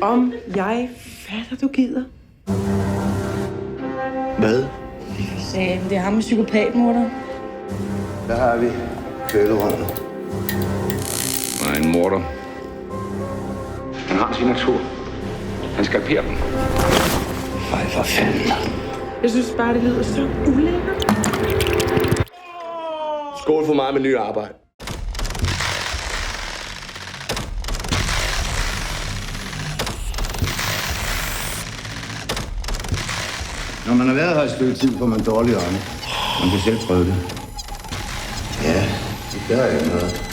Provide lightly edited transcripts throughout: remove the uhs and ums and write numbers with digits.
Om jeg fatter, du gider. Hvad? Det er ham med psykopatmorder. Der har vi kølerøden. Han er en morder. Han har sin natur. Han skalperer dem. Fej for fanden. Jeg synes bare, det lyder så ulækkert. Skål for mig med ny arbejde. Når man har været her et stykke tid, får man dårlige øjne. Man kan selv prøve det. Ja, det gør jeg noget.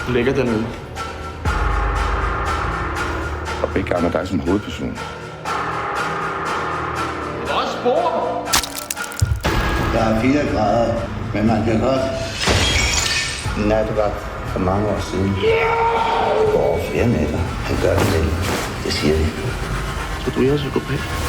Du ligger dernede. Og begge gange dig som hovedperson. Der er 4 grader, men man kan godt. Nattevagt for mange år siden. Det går over flere meter. Han gør det vel. Det siger de. Så du er psykopat?